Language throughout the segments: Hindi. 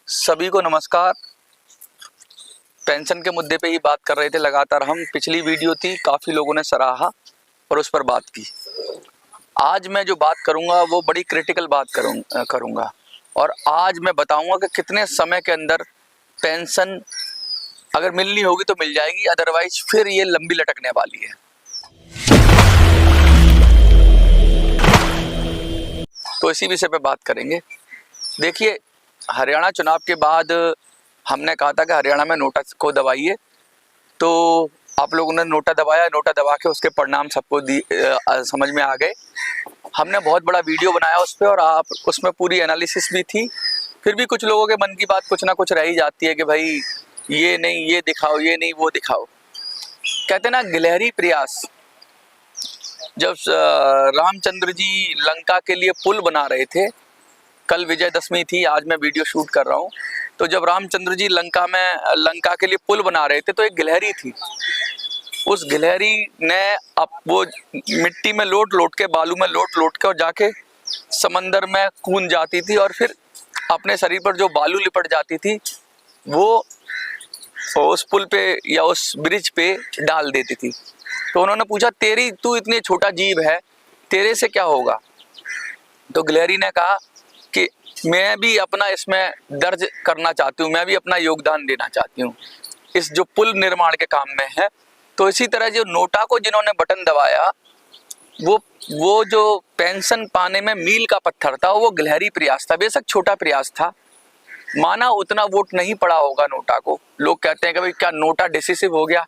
सभी को नमस्कार। पेंशन के मुद्दे पे ही बात कर रहे थे लगातार हम। पिछली वीडियो थी, काफ़ी लोगों ने सराहा और उस पर बात की। आज मैं जो बात करूंगा वो बड़ी क्रिटिकल बात करूंगा और आज मैं बताऊंगा कि कितने समय के अंदर पेंशन अगर मिलनी होगी तो मिल जाएगी, अदरवाइज फिर ये लंबी लटकने वाली है। तो इसी विषय पे बात करेंगे। देखिए, हरियाणा चुनाव के बाद हमने कहा था कि हरियाणा में नोटा को दबाइए, तो आप लोगों ने नोटा दबाया। नोटा दबा के उसके परिणाम सबको समझ में आ गए। हमने बहुत बड़ा वीडियो बनाया उस पर और आप उसमें पूरी एनालिसिस भी थी। फिर भी कुछ लोगों के मन की बात कुछ ना कुछ रह ही जाती है कि भाई ये नहीं ये दिखाओ, ये नहीं वो दिखाओ। कहते ना गिलहरी प्रयास। जब रामचंद्र जी लंका के लिए पुल बना रहे थे, कल विजयदशमी थी, आज मैं वीडियो शूट कर रहा हूँ, तो जब रामचंद्र जी लंका के लिए पुल बना रहे थे तो एक गिलहरी थी। उस गिलहरी ने अब वो मिट्टी में लोट के, बालू में लोट के और जाके समंदर में कूद जाती थी और फिर अपने शरीर पर जो बालू लिपट जाती थी वो उस पुल पे या उस ब्रिज पे डाल देती थी। तो उन्होंने पूछा, तू इतनी छोटा जीव है, तेरे से क्या होगा? तो गिलहरी ने कहा कि मैं भी अपना इसमें दर्ज करना चाहती हूँ, मैं भी अपना योगदान देना चाहती हूँ इस जो पुल निर्माण के काम में है। तो इसी तरह जो नोटा को जिन्होंने बटन दबाया, वो जो पेंशन पाने में मील का पत्थर था, वो गिलहरी प्रयास था। बेशक छोटा प्रयास था, माना उतना वोट नहीं पड़ा होगा नोटा को। लोग कहते हैं कि भाई क्या नोटा डिसिसिव हो गया,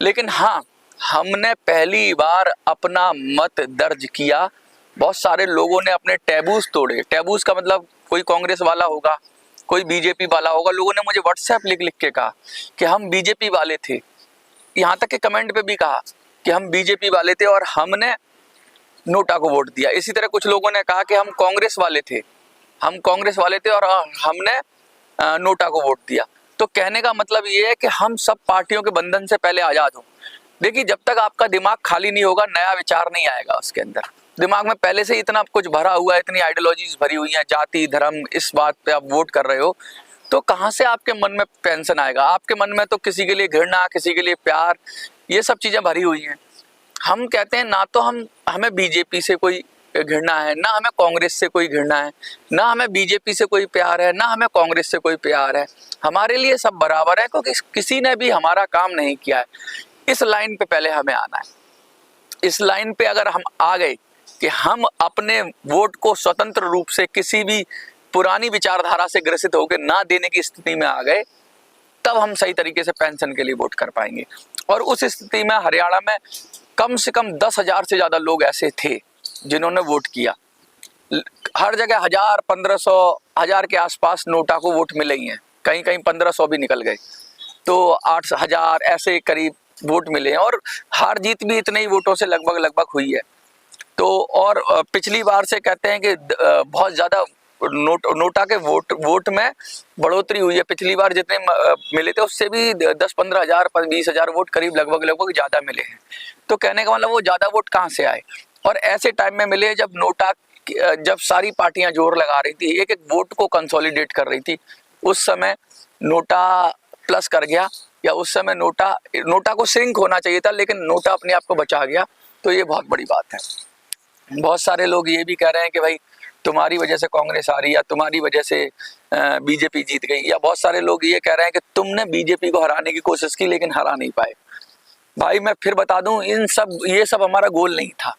लेकिन हाँ, हमने पहली बार अपना मत दर्ज किया। बहुत सारे लोगों ने अपने टैबूज तोड़े। टैबूज का मतलब कोई कांग्रेस वाला होगा, कोई बीजेपी वाला होगा। लोगों ने मुझे व्हाट्सएप लिख के कहा कि हम बीजेपी वाले थे, यहाँ तक कि कमेंट पे भी कहा कि हम बीजेपी वाले थे और हमने नोटा को वोट दिया। इसी तरह कुछ लोगों ने कहा कि हम कांग्रेस वाले थे और हमने नोटा को वोट दिया। तो कहने का मतलब ये है कि हम सब पार्टियों के बंधन से पहले आजाद हो। देखिए, जब तक आपका दिमाग खाली नहीं होगा, नया विचार नहीं आएगा उसके अंदर। दिमाग में पहले से इतना कुछ भरा हुआ है, इतनी आइडियोलॉजीज भरी हुई हैं, जाति धर्म, इस बात पे आप वोट कर रहे हो, तो कहाँ से आपके मन में पेंशन आएगा? आपके मन में तो किसी के लिए घृणा, किसी के लिए प्यार, ये सब चीजें भरी हुई हैं। हम कहते हैं ना तो हमें बीजेपी से कोई घृणा है, ना हमें कांग्रेस से कोई घृणा है, ना हमें बीजेपी से कोई प्यार है, ना हमें कांग्रेस से कोई प्यार है। हमारे लिए सब बराबर है, क्योंकि किसी ने भी हमारा काम नहीं किया है। इस लाइन पे पहले हमें आना है। इस लाइन पे अगर हम आ गए कि हम अपने वोट को स्वतंत्र रूप से किसी भी पुरानी विचारधारा से ग्रसित होकर ना देने की स्थिति में आ गए, तब हम सही तरीके से पेंशन के लिए वोट कर पाएंगे। और उस स्थिति में हरियाणा में कम से कम 10,000 से ज्यादा लोग ऐसे थे जिन्होंने वोट किया। हर जगह 1000, 1500, 1000 के आसपास नोटा को वोट मिले ही हैं। कहीं कहीं 1500 भी निकल गए, तो 8000 ऐसे करीब वोट मिले हैं और हार जीत भी इतने ही वोटों से लगभग हुई है। तो और पिछली बार से कहते हैं कि बहुत ज्यादा नोटा के वोट में बढ़ोतरी हुई है। पिछली बार जितने मिले थे उससे भी 10-15 हजार 20,000 वोट करीब लगभग ज्यादा मिले हैं। तो कहने का मतलब वो ज्यादा वोट कहाँ से आए? और ऐसे टाइम में मिले जब सारी पार्टियां जोर लगा रही थी, एक एक वोट को कंसोलिडेट कर रही थी। उस समय नोटा प्लस कर गया, या उस समय नोटा को श्रिंक होना चाहिए था, लेकिन नोटा अपने आप को बचा गया। तो ये बहुत बड़ी बात है। बहुत सारे लोग ये भी कह रहे हैं कि भाई तुम्हारी वजह से कांग्रेस आ रही, या तुम्हारी वजह से बीजेपी जीत गई, या बहुत सारे लोग ये कह रहे हैं कि तुमने बीजेपी को हराने की कोशिश की लेकिन हरा नहीं पाए। भाई मैं फिर बता दूं, ये सब हमारा गोल नहीं था।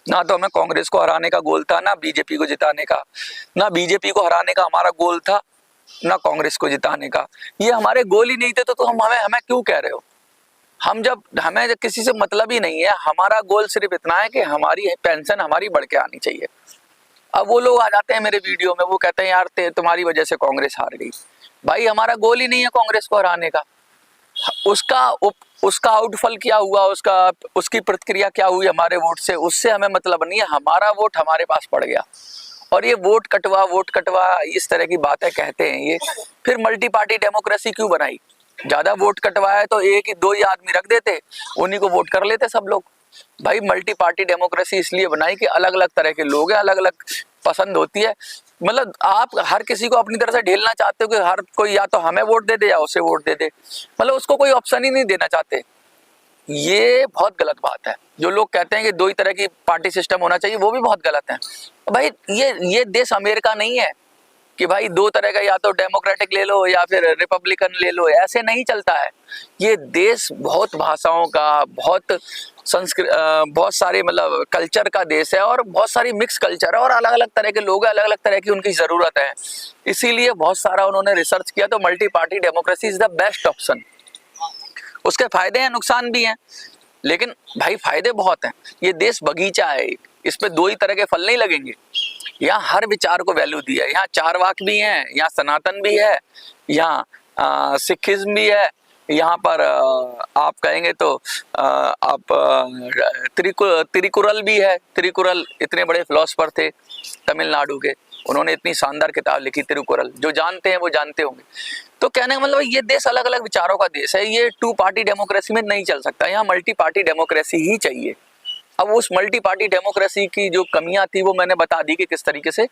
ना तो हमें कांग्रेस को हराने का गोल था, ना बीजेपी को जिताने का। ना बीजेपी को हराने का हमारा गोल था, ना कांग्रेस को जिताने का। ये हमारे गोल ही नहीं थे, तो हमें क्यों कह रहे हो? हमें किसी से मतलब ही नहीं है। हमारा गोल सिर्फ इतना है कि हमारी पेंशन हमारी बढ़ के आनी चाहिए। अब वो लोग आ जाते हैं मेरे वीडियो में, वो कहते हैं यार तुम्हारी वजह से कांग्रेस हार गई। भाई हमारा गोल ही नहीं है कांग्रेस को हराने का। उसका आउटफल क्या हुआ, उसकी प्रतिक्रिया क्या हुई हमारे वोट से, उससे हमें मतलब नहीं है। हमारा वोट हमारे पास पड़ गया। और ये वोट कटवा इस तरह की बातें कहते हैं ये। फिर मल्टी पार्टी डेमोक्रेसी क्यों बनाई? ज्यादा वोट कटवाया तो एक ही दो ही आदमी रख देते, उन्हीं को वोट कर लेते सब लोग। भाई मल्टी पार्टी डेमोक्रेसी इसलिए बनाई कि अलग अलग तरह के लोग हैं, अलग अलग पसंद होती है। मतलब आप हर किसी को अपनी तरह से ढेलना चाहते हो कि हर कोई या तो हमें वोट दे दे या उसे वोट दे दे, मतलब उसको कोई ऑप्शन ही नहीं देना चाहते। ये बहुत गलत बात है। जो लोग कहते हैं कि दो ही तरह की पार्टी सिस्टम होना चाहिए, वो भी बहुत गलत है। भाई ये देश अमेरिका नहीं है कि भाई दो तरह का, या तो डेमोक्रेटिक ले लो या फिर रिपब्लिकन ले लो, ऐसे नहीं चलता है। ये देश बहुत भाषाओं का, बहुत बहुत सारे मतलब कल्चर का देश है, और बहुत सारी मिक्स कल्चर है, और अलग अलग तरह के लोग हैं, अलग अलग तरह की उनकी ज़रूरत है। इसीलिए बहुत सारा उन्होंने रिसर्च किया, तो multi party democracy is the best option. उसके फायदे हैं, नुकसान भी हैं, लेकिन भाई फायदे बहुत हैं। ये देश बगीचा है, इस पे दो ही तरह के फल नहीं लगेंगे। यहाँ हर विचार को वैल्यू दी है। यहाँ चारवाक भी हैं, यहाँ सनातन भी है, यहाँ सिखिज्म भी है, यहाँ पर आप कहेंगे तो आप तिरुकुरल भी है। तिरुकुरल इतने बड़े फिलोसफर थे तमिलनाडु के, उन्होंने इतनी शानदार किताब लिखी तिरुकुरल, जो जानते हैं वो जानते होंगे। तो कहने का मतलब ये देश अलग अलग विचारों का देश है। ये टू पार्टी डेमोक्रेसी में नहीं चल सकता, यहाँ मल्टी पार्टी डेमोक्रेसी ही चाहिए। अब उस मल्टी पार्टी डेमोक्रेसी की जो कमियां थी वो मैंने बता दी कि किस तरीके से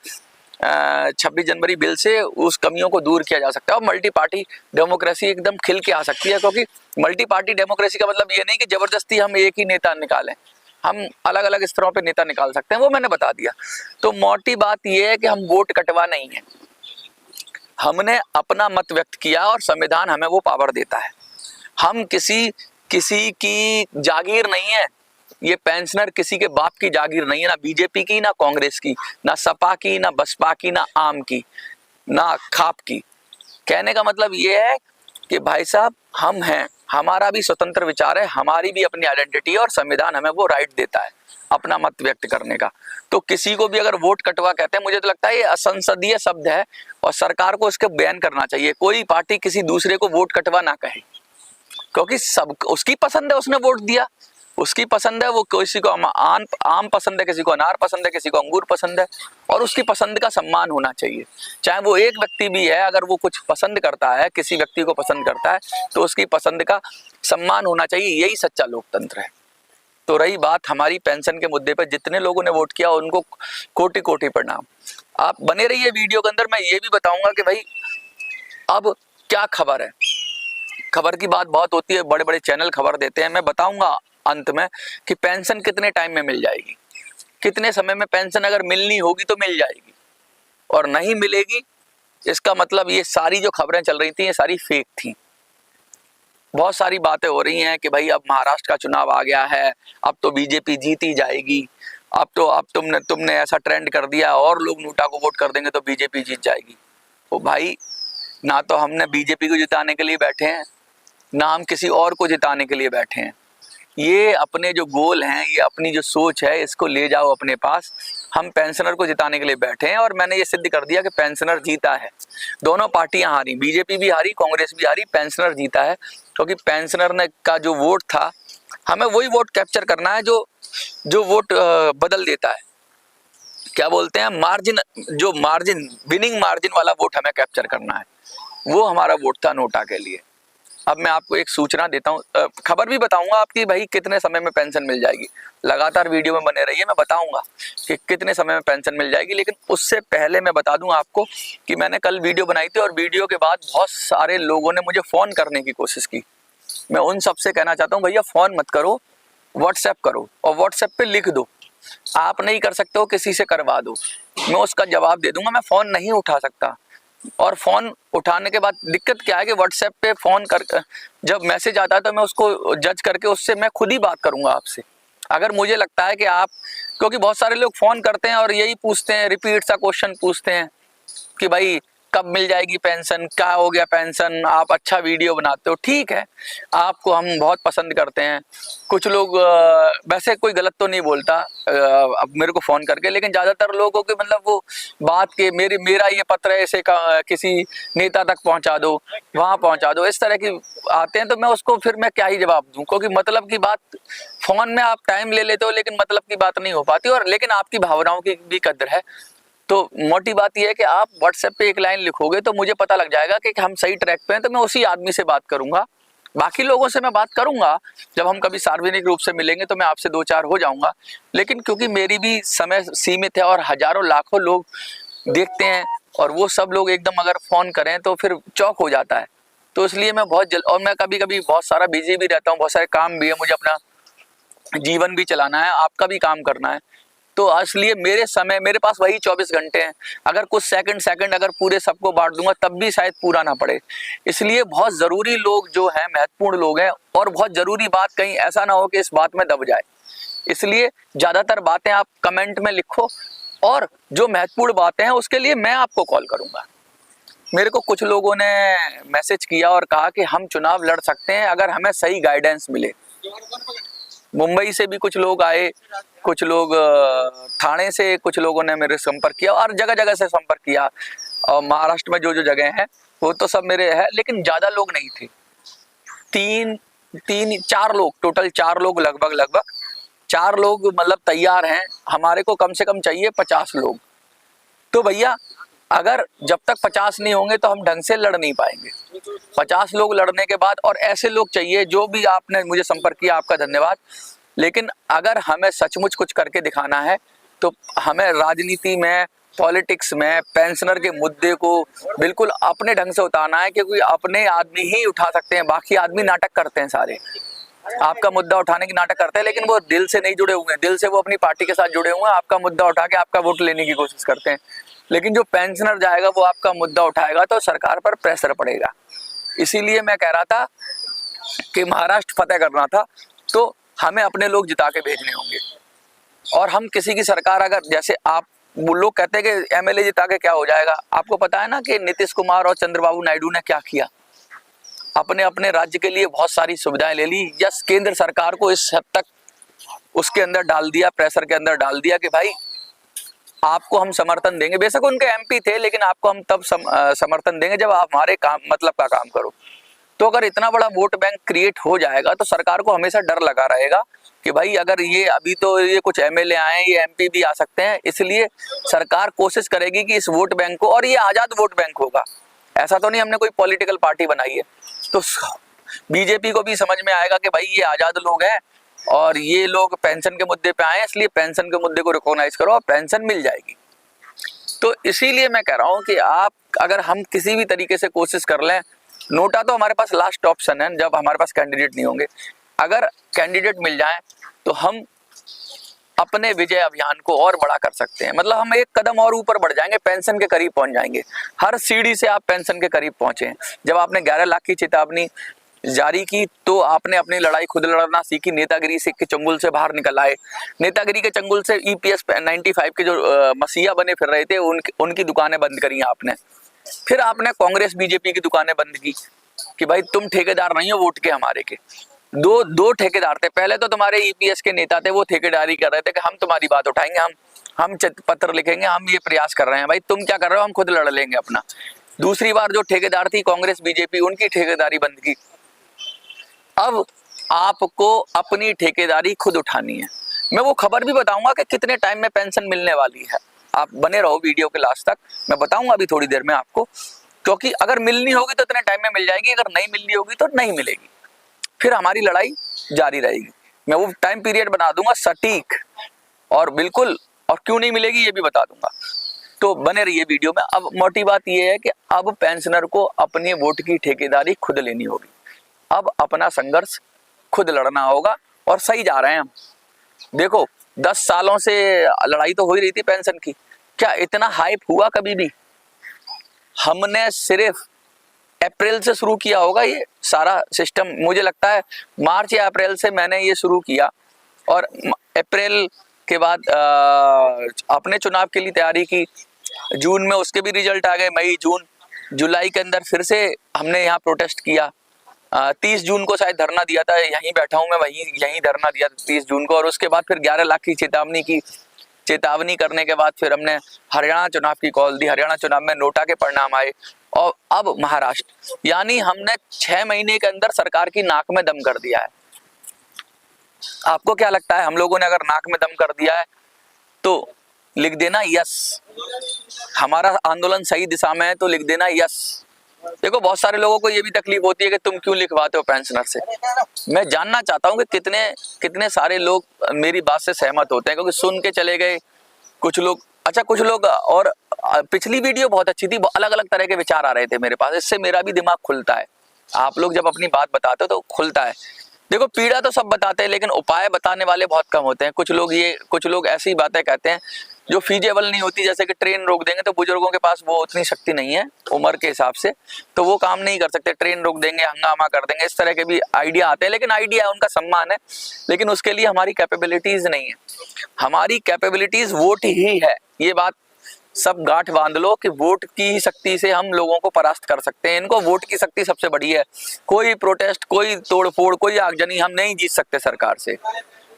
26 जनवरी बिल से उस कमियों को दूर किया जा सकता है, और मल्टी पार्टी डेमोक्रेसी एकदम खिल के आ सकती है। क्योंकि मल्टी पार्टी डेमोक्रेसी का मतलब ये नहीं कि जबरदस्ती हम एक ही नेता निकालें, हम अलग अलग स्तरों पे नेता निकाल सकते हैं, वो मैंने बता दिया। तो मोटी बात ये है कि हम वोट कटवा नहीं है, हमने अपना मत व्यक्त किया और संविधान हमें वो पावर देता है। हम किसी की जागीर नहीं है, ये पेंशनर किसी के बाप की जागीर नहीं है, ना बीजेपी की, ना कांग्रेस की, ना सपा की, ना बसपा की, ना आम की, ना खाप की। कहने का मतलब ये है कि भाई साहब हम हैं, हमारा भी स्वतंत्र विचार है, हमारी भी अपनी आइडेंटिटी है, और संविधान हमें वो राइट देता है अपना मत व्यक्त करने का। तो किसी को भी अगर वोट कटवा कहते हैं, मुझे तो लगता है ये असंसदीय शब्द है, और सरकार को इसके बैन करना चाहिए। कोई पार्टी किसी दूसरे को वोट कटवा ना कहे, क्योंकि सब उसकी पसंद है, उसने वोट दिया, उसकी पसंद है। वो किसी को आम पसंद है, किसी को अनार पसंद है, किसी को अंगूर पसंद है, और उसकी पसंद का सम्मान होना चाहिए। चाहे वो एक व्यक्ति भी है, अगर वो कुछ पसंद करता है, किसी व्यक्ति को पसंद करता है, तो उसकी पसंद का सम्मान होना चाहिए। यही सच्चा लोकतंत्र है। तो रही बात हमारी पेंशन के मुद्दे पर, जितने लोगों ने वोट किया उनको कोटि कोटि प्रणाम। आप बने रहिए वीडियो के अंदर। मैं ये भी बताऊंगा कि भाई अब क्या खबर है। खबर की बात बहुत होती है, बड़े बड़े चैनल खबर देते हैं। मैं बताऊंगा अंत में कि पेंशन कितने टाइम में मिल जाएगी, कितने समय में पेंशन अगर मिलनी होगी तो मिल जाएगी, और नहीं मिलेगी इसका मतलब ये सारी जो खबरें चल रही थी ये सारी फेक थी। बहुत सारी बातें हो रही हैं कि भाई अब महाराष्ट्र का चुनाव आ गया है, अब तो बीजेपी जीत ही जाएगी, अब तुमने ऐसा ट्रेंड कर दिया और लोग नोटा को वोट कर देंगे तो बीजेपी जीत जाएगी। तो भाई ना तो हमने बीजेपी को जिताने के लिए बैठे हैं, ना हम किसी और को जिताने के लिए बैठे हैं। ये अपने जो गोल हैं, ये अपनी जो सोच है, इसको ले जाओ अपने पास। हम पेंशनर को जिताने के लिए बैठे हैं, और मैंने ये सिद्ध कर दिया कि पेंशनर जीता है। दोनों पार्टियां हारी, बीजेपी भी हारी, कांग्रेस भी हारी, पेंशनर जीता है। क्योंकि पेंशनर ने का जो वोट था, हमें वही वोट कैप्चर करना है जो वोट बदल देता है। क्या बोलते हैं, मार्जिन, जो मार्जिन, विनिंग मार्जिन वाला वोट हमें कैप्चर करना है। वो हमारा वोट था नोटा के लिए। अब मैं आपको एक सूचना देता हूँ, खबर भी बताऊंगा आपकी भाई कितने समय में पेंशन मिल जाएगी। लगातार वीडियो में बने रहिए, मैं बताऊंगा कि कितने समय में पेंशन मिल जाएगी। लेकिन उससे पहले मैं बता दूं आपको कि मैंने कल वीडियो बनाई थी, और वीडियो के बाद बहुत सारे लोगों ने मुझे फ़ोन करने की कोशिश की। मैं उन सबसे कहना चाहता हूँ, भैया फ़ोन मत करो, व्हाट्सएप करो, और व्हाट्सएप पर लिख दो। आप नहीं कर सकते हो, किसी से करवा दो, मैं उसका जवाब दे दूंगा। मैं फ़ोन नहीं उठा सकता, और फ़ोन उठाने के बाद दिक्कत क्या है कि व्हाट्सएप पे फ़ोन कर, जब मैसेज आता है तो मैं उसको जज करके उससे मैं खुद ही बात करूंगा आपसे। अगर मुझे लगता है कि आप, क्योंकि बहुत सारे लोग फ़ोन करते हैं और यही पूछते हैं, रिपीट सा क्वेश्चन पूछते हैं कि भाई कब मिल जाएगी पेंशन, क्या हो गया पेंशन, आप अच्छा वीडियो बनाते हो, ठीक है, आपको हम बहुत पसंद करते हैं। कुछ लोग वैसे कोई गलत तो नहीं बोलता अब मेरे को फ़ोन करके, लेकिन ज़्यादातर लोगों के मतलब वो बात के मेरा ये पत्र है, इसे किसी नेता तक पहुंचा दो, वहाँ पहुंचा दो, इस तरह की आते हैं। तो मैं उसको फिर मैं क्या ही जवाब दूँ, क्योंकि मतलब की बात फ़ोन में आप टाइम ले लेते हो, लेकिन मतलब की बात नहीं हो पाती, और लेकिन आपकी भावनाओं की भी कदर है। तो मोटी बात यह है कि आप व्हाट्सएप पे एक लाइन लिखोगे तो मुझे पता लग जाएगा कि हम सही ट्रैक पे हैं, तो मैं उसी आदमी से बात करूंगा बाकी लोगों से मैं बात करूंगा, जब हम कभी सार्वजनिक रूप से मिलेंगे तो मैं आपसे 2-4 हो जाऊंगा, लेकिन क्योंकि मेरी भी समय सीमित है और हजारों लाखों लोग देखते हैं और वो सब लोग एकदम अगर फोन करें तो फिर चौक हो जाता है। तो इसलिए मैं बहुत जल्द, और मैं कभी कभी बहुत सारा बिजी भी रहता हूँ, बहुत सारे काम भी है, मुझे अपना जीवन भी चलाना है, आपका भी काम करना है। तो इसलिए मेरे पास वही 24 घंटे हैं। अगर कुछ सेकंड अगर पूरे सबको बांट दूंगा तब भी शायद पूरा ना पड़े। इसलिए बहुत ज़रूरी लोग जो हैं, महत्वपूर्ण लोग हैं, और बहुत ज़रूरी बात कहीं ऐसा ना हो कि इस बात में दब जाए। इसलिए ज़्यादातर बातें आप कमेंट में लिखो, और जो महत्वपूर्ण बातें हैं उसके लिए मैं आपको कॉल करूँगा। मेरे को कुछ लोगों ने मैसेज किया और कहा कि हम चुनाव लड़ सकते हैं अगर हमें सही गाइडेंस मिले। मुंबई से भी कुछ लोग आए, कुछ लोग ठाणे से, कुछ लोगों ने मेरे संपर्क किया और जगह जगह से संपर्क किया। और महाराष्ट्र में जो जो जगह हैं वो तो सब मेरे है, लेकिन ज़्यादा लोग नहीं थे। चार लोग, टोटल 4 लोग, लगभग 4 लोग मतलब तैयार हैं। हमारे को कम से कम चाहिए 50 लोग। तो भैया अगर जब तक 50 नहीं होंगे तो हम ढंग से लड़ नहीं पाएंगे। 50 लोग लड़ने के बाद, और ऐसे लोग चाहिए, जो भी आपने मुझे संपर्क किया आपका धन्यवाद, लेकिन अगर हमें सचमुच कुछ करके दिखाना है तो हमें राजनीति में, पॉलिटिक्स में पेंशनर के मुद्दे को बिल्कुल अपने ढंग से उतारना है, क्योंकि अपने आदमी ही उठा सकते हैं, बाकी आदमी नाटक करते हैं सारे। आपका मुद्दा उठाने की नाटक करते हैं, लेकिन वो दिल से नहीं जुड़े हुए हैं, दिल से वो अपनी पार्टी के साथ जुड़े हुए हैं। आपका मुद्दा उठा के आपका वोट लेने की कोशिश करते हैं, लेकिन जो पेंशनर जाएगा वो आपका मुद्दा उठाएगा तो सरकार पर प्रेशर पड़ेगा। इसीलिए मैं कह रहा था कि महाराष्ट्र फतेह करना था तो हमें अपने लोग जिता के भेजने होंगे। और हम किसी की सरकार, अगर जैसे आप, वो लोग कहते हैं कि एमएलए जिता के क्या हो जाएगा, आपको पता है ना कि नीतीश कुमार और चंद्रबाबू नायडू ने क्या किया। अपने अपने राज्य के लिए बहुत सारी सुविधाएं ले ली, यस केंद्र सरकार को इस हद तक उसके अंदर डाल दिया, प्रेशर के अंदर डाल दिया कि भाई आपको हम समर्थन देंगे। बेशक उनके एमपी थे, लेकिन आपको हम तब समर्थन देंगे जब आप हमारे काम, मतलब का काम करो। तो अगर इतना बड़ा वोट बैंक क्रिएट हो जाएगा तो सरकार को हमेशा डर लगा रहेगा कि भाई अगर ये अभी तो ये कुछ एमएलए आए हैं, ये एमपी भी आ सकते हैं, इसलिए सरकार कोशिश करेगी कि इस वोट बैंक को, और ये आजाद वोट बैंक होगा, ऐसा तो नहीं हमने कोई पॉलिटिकल पार्टी बनाई है। तो बीजेपी को भी समझ में आएगा कि भाई ये आजाद लोग हैं और ये लोग पेंशन के मुद्दे पे आए हैं, इसलिए पेंशन के मुद्दे को रिकॉग्नाइज करो और पेंशन मिल जाएगी। तो इसीलिए मैं कह रहा हूँ कि आप, अगर हम किसी भी तरीके से कोशिश कर लें, नोटा तो हमारे पास लास्ट ऑप्शन है जब हमारे पास कैंडिडेट नहीं होंगे। अगर कैंडिडेट मिल जाए तो हम अपने विजय अभियान को और बड़ा कर सकते हैं, मतलब हम एक कदम और ऊपर बढ़ जाएंगे, पेंशन के करीब पहुंच जाएंगे। हर सीढ़ी से आप पेंशन के करीब पहुंचे हैं। जब आपने 11 लाख की चेतावनी जारी की तो आपने अपनी लड़ाई खुद लड़ना सीखी, नेतागिरी से के चंगुल से बाहर निकल आए। नेतागिरी के चंगुल से ईपीएस 95 के जो मसीहा बने फिर रहे थे उनकी दुकानें बंद करी आपने। फिर आपने कांग्रेस बीजेपी की दुकानें बंद की कि भाई तुम ठेकेदार नहीं हो वोट के, हमारे के दो ठेकेदार थे। पहले तो तुम्हारे ईपीएस के नेता थे, वो ठेकेदारी कर रहे थे कि हम तुम्हारी बात उठाएंगे, हम पत्र लिखेंगे, हम ये प्रयास कर रहे हैं, भाई तुम क्या कर रहे हो, हम खुद लड़ लेंगे अपना। दूसरी बार जो ठेकेदार थी कांग्रेस बीजेपी, उनकी ठेकेदारी बंद की। अब आपको अपनी ठेकेदारी खुद उठानी है। मैं वो खबर भी बताऊंगा कि कितने टाइम में पेंशन मिलने वाली है, आप बने रहो वीडियो के लास्ट तक, मैं बताऊंगा अभी थोड़ी देर में आपको। क्योंकि अगर मिलनी होगी तो इतने टाइम में मिल जाएगी, अगर नहीं मिलनी होगी तो नहीं मिलेगी, फिर हमारी लड़ाई जारी रहेगी। मैं वो टाइम पीरियड बना दूंगा सटीक, और बिल्कुल, और क्यों नहीं मिलेगी ये भी बता दूंगा। तो बने रहिए वीडियो में। अब मोटी बात ये है कि अब पेंशनर को अपने वोट की ठेकेदारी खुद लेनी होगी, अब अपना संघर्ष खुद लड़ना होगा, और सही जा रहे हैं हम। देखो 10 सालों से लड़ाई तो हो ही रही थी पेंशन की, क्या इतना हाइप हुआ कभी भी? हमने सिर्फ अप्रैल से शुरू किया होगा ये सारा सिस्टम, मुझे लगता है मार्च या अप्रैल से मैंने ये शुरू किया, और अप्रैल के बाद अपने चुनाव के लिए तैयारी की। जून में उसके भी रिजल्ट आ गए, मई जून जुलाई के अंदर फिर से हमने यहाँ प्रोटेस्ट किया। 30 जून को शायद धरना दिया था, यहीं बैठा हूँ मैं, यहीं धरना दिया था 30 जून को। और उसके बाद फिर 11 लाख की चेतावनी की। चेतावनी करने के बाद फिर हमने हरियाणा चुनाव की कॉल दी। हरियाणा चुनाव में नोटा के परिणाम आए, और अब महाराष्ट्र, यानी हमने 6 महीने के अंदर सरकार की नाक में दम कर दिया है। आपको क्या लगता है, हम लोगों ने अगर नाक में दम कर दिया है तो लिख देना यस, हमारा आंदोलन सही दिशा में है तो लिख देना यस। देखो बहुत सारे लोगों को ये भी तकलीफ होती है कि तुम क्यों लिखवाते हो पेंशनर से। मैं जानना चाहता हूँ कि कितने कितने सारे लोग मेरी बात से सहमत होते हैं, क्योंकि सुन के चले गए कुछ लोग। अच्छा, कुछ लोग और पिछली वीडियो बहुत अच्छी थी, अलग अलग तरह के विचार आ रहे थे मेरे पास, इससे मेरा भी दिमाग खुलता है। आप लोग जब अपनी बात बताते हो तो खुलता है। देखो पीड़ा तो सब बताते हैं, लेकिन उपाय बताने वाले बहुत कम होते हैं। कुछ लोग ऐसी बातें कहते हैं जो फीजेबल नहीं होती, जैसे कि ट्रेन रोक देंगे, तो बुजुर्गों के पास वो उतनी शक्ति नहीं है उम्र के हिसाब से, तो वो काम नहीं कर सकते। ट्रेन रोक देंगे, हंगामा कर देंगे, इस तरह के भी आइडिया आते हैं। लेकिन आइडिया उनका सम्मान है, लेकिन उसके लिए हमारी कैपेबिलिटीज नहीं है। हमारी कैपेबिलिटीज वोट ही है। ये बात सब गांठ बांध लो कि वोट की ही शक्ति से हम लोगों को परास्त कर सकते हैं। इनको वोट की शक्ति सबसे बड़ी है। कोई प्रोटेस्ट, कोई तोड़फोड़, कोई आगजनी हम नहीं जीत सकते सरकार से।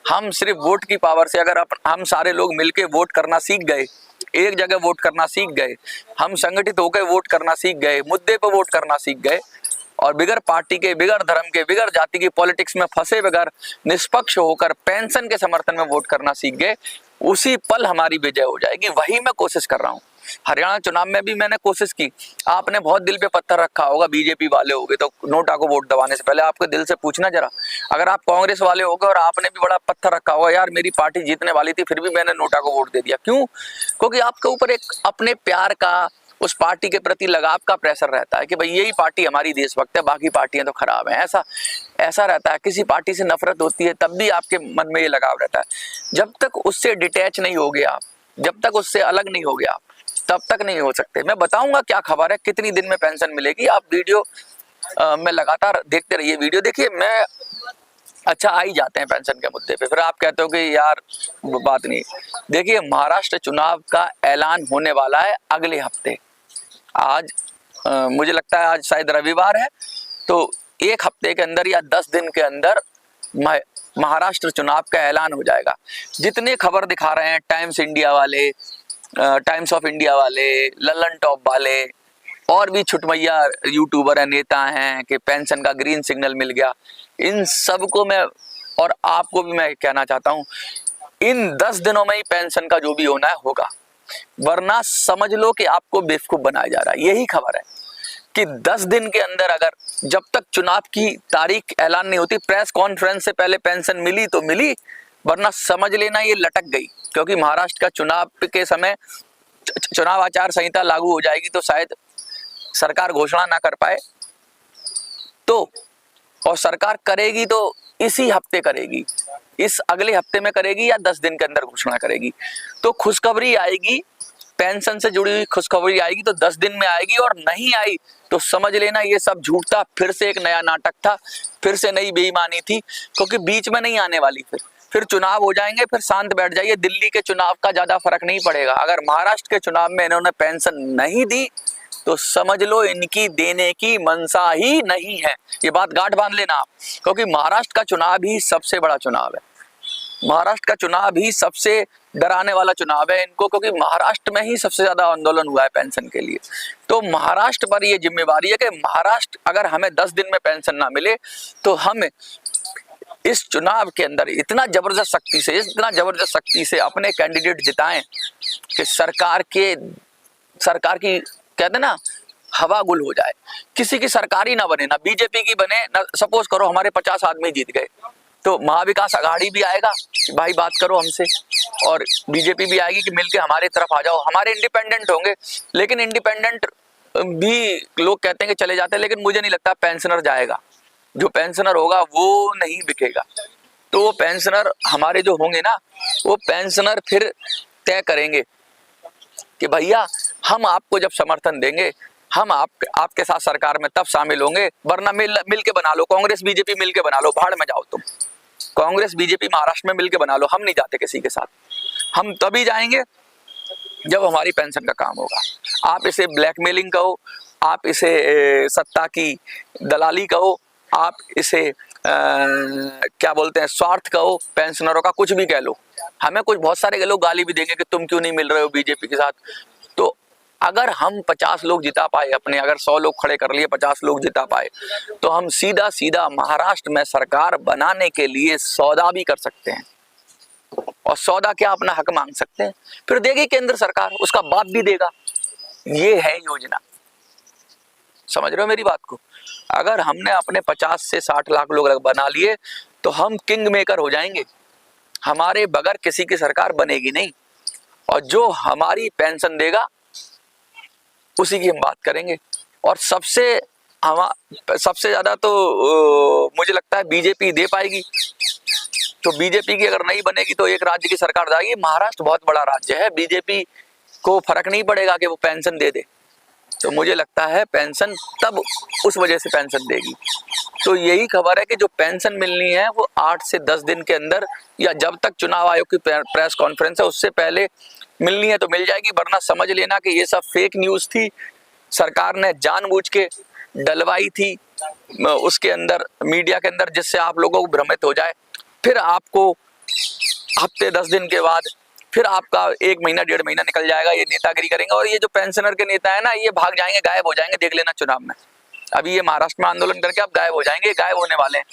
हम सिर्फ वोट की पावर से, अगर हम सारे लोग मिलके वोट करना सीख गए, एक जगह वोट करना सीख गए, हम संगठित होकर वोट करना सीख गए, मुद्दे पर वोट करना सीख गए, और बिगर पार्टी के, बिगर धर्म के, बिगर जाति की पॉलिटिक्स में फंसे बगैर निष्पक्ष होकर पेंशन के समर्थन में वोट करना सीख गए, उसी पल हमारी विजय हो जाएगी। वही मैं कोशिश कर रहा हूँ। हरियाणा चुनाव में भी मैंने कोशिश की। आपने बहुत दिल पे पत्थर रखा होगा, बीजेपी वाले होगे तो नोटा को वोट दबाने से पहले आपके दिल से पूछना जरा। अगर आप कांग्रेस वाले होगे और आपने भी बड़ा पत्थर रखा होगा, यार मेरी पार्टी जीतने वाली थी फिर भी मैंने नोटा को वोट दे दिया, क्यों? क्योंकि आपके ऊपर एक अपने प्यार का, उस पार्टी के प्रति लगाव का प्रेशर रहता है कि भाई यही पार्टी हमारी देशभक्त है, बाकी पार्टियां तो खराब हैं। ऐसा रहता है। किसी पार्टी से नफरत होती है तब भी आपके मन में ये लगाव रहता है। जब तक उससे डिटैच नहीं होगे आप, जब तक उससे अलग नहीं होगे आप, तब तक नहीं हो सकते। मैं बताऊंगा क्या खबर है, कितनी दिन में पेंशन मिलेगी। आप वीडियो में लगातार देखते रहिए। वीडियो देखिए। मैं अच्छा, आ ही जाते हैं पेंशन के मुद्दे पे, फिर आप कहते हो कि यार बात नहीं। देखिए, महाराष्ट्र चुनाव का ऐलान होने वाला है अगले हफ्ते। आज मुझे लगता है आज शायद रविवार है, तो एक हफ्ते के अंदर या 10 दिन के अंदर महाराष्ट्र चुनाव का ऐलान हो जाएगा। जितने खबर दिखा रहे हैं टाइम्स इंडिया वाले, टाइम्स ऑफ इंडिया वाले, ललन टॉप वाले, और भी छुटमैया यूट्यूबर है, नेता हैं कि पेंशन का ग्रीन सिग्नल मिल गया, इन सब को मैं और आपको भी मैं कहना चाहता हूं, इन 10 दिनों में ही पेंशन का जो भी होना है होगा, वरना समझ लो कि आपको बेवकूफ बनाया जा रहा है। यही खबर है कि 10 दिन के अंदर, अगर जब तक चुनाव की तारीख ऐलान नहीं होती, प्रेस कॉन्फ्रेंस से पहले पेंशन मिली तो मिली, वरना समझ लेना ये लटक गई। क्योंकि महाराष्ट्र का चुनाव के समय चुनाव आचार संहिता लागू हो जाएगी, तो शायद सरकार घोषणा ना कर पाए, तो और सरकार करेगी तो इसी हफ्ते करेगी, इस अगले हफ्ते में करेगी या 10 दिन के अंदर घोषणा करेगी। तो खुशखबरी आएगी, पेंशन से जुड़ी हुई खुशखबरी आएगी तो 10 दिन में आएगी, और नहीं आई तो समझ लेना ये सब झूठ था, फिर से एक नया नाटक था, फिर से नई बेईमानी थी। क्योंकि बीच में नहीं आने वाली। फिर चुनाव हो जाएंगे, फिर शांत बैठ जाइए। दिल्ली के चुनाव का ज्यादा फर्क नहीं पड़ेगा। अगर महाराष्ट्र के चुनाव में इन्होंने पेंशन नहीं दी तो समझ लो इनकी देने की मंशा ही नहीं है। ये बात गांठ बांध लेना आप, क्योंकि महाराष्ट्र का चुनाव ही सबसे बड़ा चुनाव है। महाराष्ट्र का चुनाव ही सबसे डराने वाला चुनाव है इनको, क्योंकि महाराष्ट्र में ही सबसे ज्यादा आंदोलन हुआ है पेंशन के लिए। तो महाराष्ट्र पर ये जिम्मेवारी है कि महाराष्ट्र, अगर हमें 10 दिन में पेंशन ना मिले तो हम इस चुनाव के अंदर इतना जबरदस्त शक्ति से अपने कैंडिडेट जिताएं कि सरकार की कहते ना हवा गुल हो जाए। किसी की सरकार ही ना बने, ना बीजेपी की बने, ना सपोज करो हमारे 50 आदमी जीत गए तो महाविकास अघाड़ी भी आएगा भाई बात करो हमसे, और बीजेपी भी आएगी कि मिलके हमारे तरफ आ जाओ। हमारे इंडिपेंडेंट होंगे, लेकिन इंडिपेंडेंट भी लोग कहते हैं कि चले जाते हैं, लेकिन मुझे नहीं लगता पेंशनर जाएगा। जो पेंशनर होगा वो नहीं बिकेगा। तो वो पेंशनर हमारे जो होंगे ना, वो पेंशनर फिर तय करेंगे कि भैया हम आपको जब समर्थन देंगे, हम आपके साथ सरकार में तब शामिल होंगे, वरना मिल के बना लो, कांग्रेस बीजेपी मिल के बना लो, भाड़ में जाओ तुम। कांग्रेस बीजेपी महाराष्ट्र में मिल के बना लो, हम नहीं जाते किसी के साथ। हम तभी जाएंगे जब हमारी पेंशन का काम होगा। आप इसे ब्लैकमेलिंग कहो, आप इसे सत्ता की दलाली कहो, आप इसे क्या बोलते हैं स्वार्थ कहो, पेंशनरों का कुछ भी कह लो। हमें कुछ बहुत सारे लोग गाली भी देंगे कि तुम क्यों नहीं मिल रहे हो बीजेपी के साथ। तो अगर हम 50 लोग जिता पाए अपने, अगर 100 लोग खड़े कर लिए, 50 लोग जिता पाए, तो हम सीधा सीधा महाराष्ट्र में सरकार बनाने के लिए सौदा भी कर सकते हैं। और सौदा क्या, अपना हक मांग सकते हैं, फिर देगी केंद्र सरकार, उसका बाप भी देगा। ये है योजना। समझ रहे हो मेरी बात को? अगर हमने अपने 50 से 60 लाख लोग बना लिए तो हम किंग मेकर हो जाएंगे, हमारे बगैर किसी की सरकार बनेगी नहीं, और जो हमारी पेंशन देगा उसी की हम बात करेंगे। और सबसे ज्यादा तो मुझे लगता है बीजेपी दे पाएगी। तो बीजेपी की अगर नहीं बनेगी तो एक राज्य की सरकार जाएगी। महाराष्ट्र बहुत बड़ा राज्य है, बीजेपी को फर्क नहीं पड़ेगा कि वो पेंशन दे दे, तो मुझे लगता है पेंशन तब उस वजह से पेंशन देगी। तो यही खबर है कि जो पेंशन मिलनी है वो 8 से 10 दिन के अंदर, या जब तक चुनाव आयोग की प्रेस कॉन्फ्रेंस है उससे पहले मिलनी है तो मिल जाएगी, वरना समझ लेना कि ये सब फेक न्यूज थी। सरकार ने जानबूझ के डलवाई थी उसके अंदर, मीडिया के अंदर, जिससे आप लोगों को भ्रमित हो जाए। फिर आपको हफ्ते 10 दिन के बाद फिर आपका 1 महीना 1.5 महीना निकल जाएगा, ये नेतागिरी करेंगे। और ये जो पेंशनर के नेता है ना, ये भाग जाएंगे, गायब हो जाएंगे, देख लेना चुनाव में। अभी ये महाराष्ट्र में आंदोलन करके अब गायब हो जाएंगे, गायब होने वाले हैं।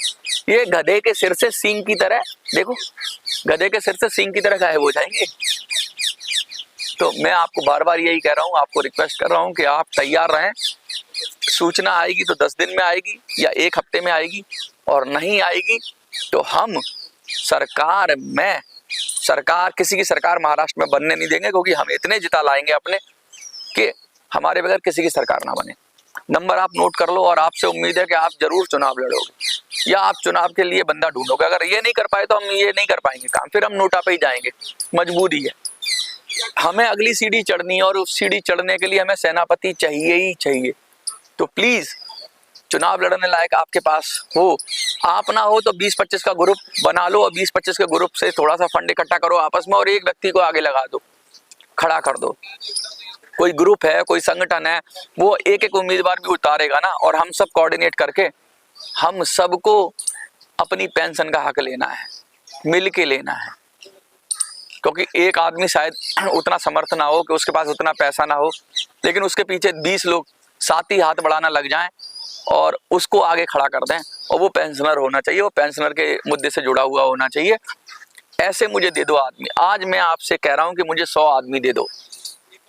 ये गधे के सिर से सींग की तरह, देखो गधे के सिर से सींग की तरह गायब हो जाएंगे। तो मैं आपको बार बार यही कह रहा हूँ, आपको रिक्वेस्ट कर रहा हूँ कि आप तैयार रहें। सूचना आएगी तो 10 दिन में आएगी या 1 हफ्ते में आएगी, और नहीं आएगी तो हम किसी की सरकार महाराष्ट्र में बनने नहीं देंगे, क्योंकि हम इतने जिता लाएंगे अपने कि हमारे बगैर किसी की सरकार ना बने। नंबर आप नोट कर लो, और आपसे उम्मीद है कि आप जरूर चुनाव लड़ोगे या आप चुनाव के लिए बंदा ढूंढोगे। अगर ये नहीं कर पाए तो हम ये नहीं कर पाएंगे काम, फिर हम नोटा पे ही जाएंगे, मजबूरी है। हमें अगली सीढ़ी चढ़नी है, और उस सीढ़ी चढ़ने के लिए हमें सेनापति चाहिए ही चाहिए। तो प्लीज चुनाव लड़ने लायक आपके पास हो, आप ना हो तो 20-25 का ग्रुप बना लो, और 20-25 के ग्रुप से थोड़ा सा फंड इकट्ठा करो आपस में, और एक व्यक्ति को आगे लगा दो, खड़ा कर दो। कोई ग्रुप है, कोई संगठन है, वो एक उम्मीदवार भी उतारेगा ना, और हम सब कोऑर्डिनेट करके हम सबको अपनी पेंशन का हक लेना है, मिल के लेना है। क्योंकि एक आदमी शायद उतना समर्थ ना हो, कि उसके पास उतना पैसा ना हो, लेकिन उसके पीछे 20 लोग साथ ही हाथ बढ़ाना लग जाएं और उसको आगे खड़ा कर दें, और वो पेंशनर होना चाहिए, वो पेंशनर के मुद्दे से जुड़ा हुआ होना चाहिए। ऐसे मुझे दे दो आदमी। आज मैं आपसे कह रहा हूं कि मुझे 100 आदमी दे दो,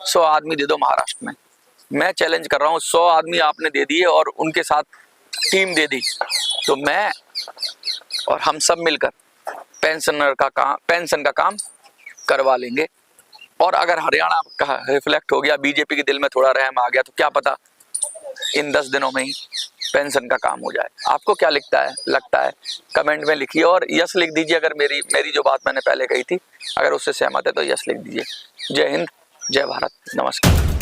100 आदमी दे दो महाराष्ट्र में। मैं चैलेंज कर रहा हूं, 100 आदमी आपने दे दिए और उनके साथ टीम दे दी, तो मैं और हम सब मिलकर पेंशन का काम करवा लेंगे। और अगर हरियाणा का रिफ्लेक्ट हो गया, बीजेपी के दिल में थोड़ा रहम आ गया, तो क्या पता इन 10 दिनों में ही पेंशन का काम हो जाए। आपको क्या लगता है कमेंट में लिखिए, और यस लिख दीजिए अगर मेरी जो बात मैंने पहले कही थी, अगर उससे सहमत है तो यस लिख दीजिए। जय हिंद, जय भारत, नमस्कार।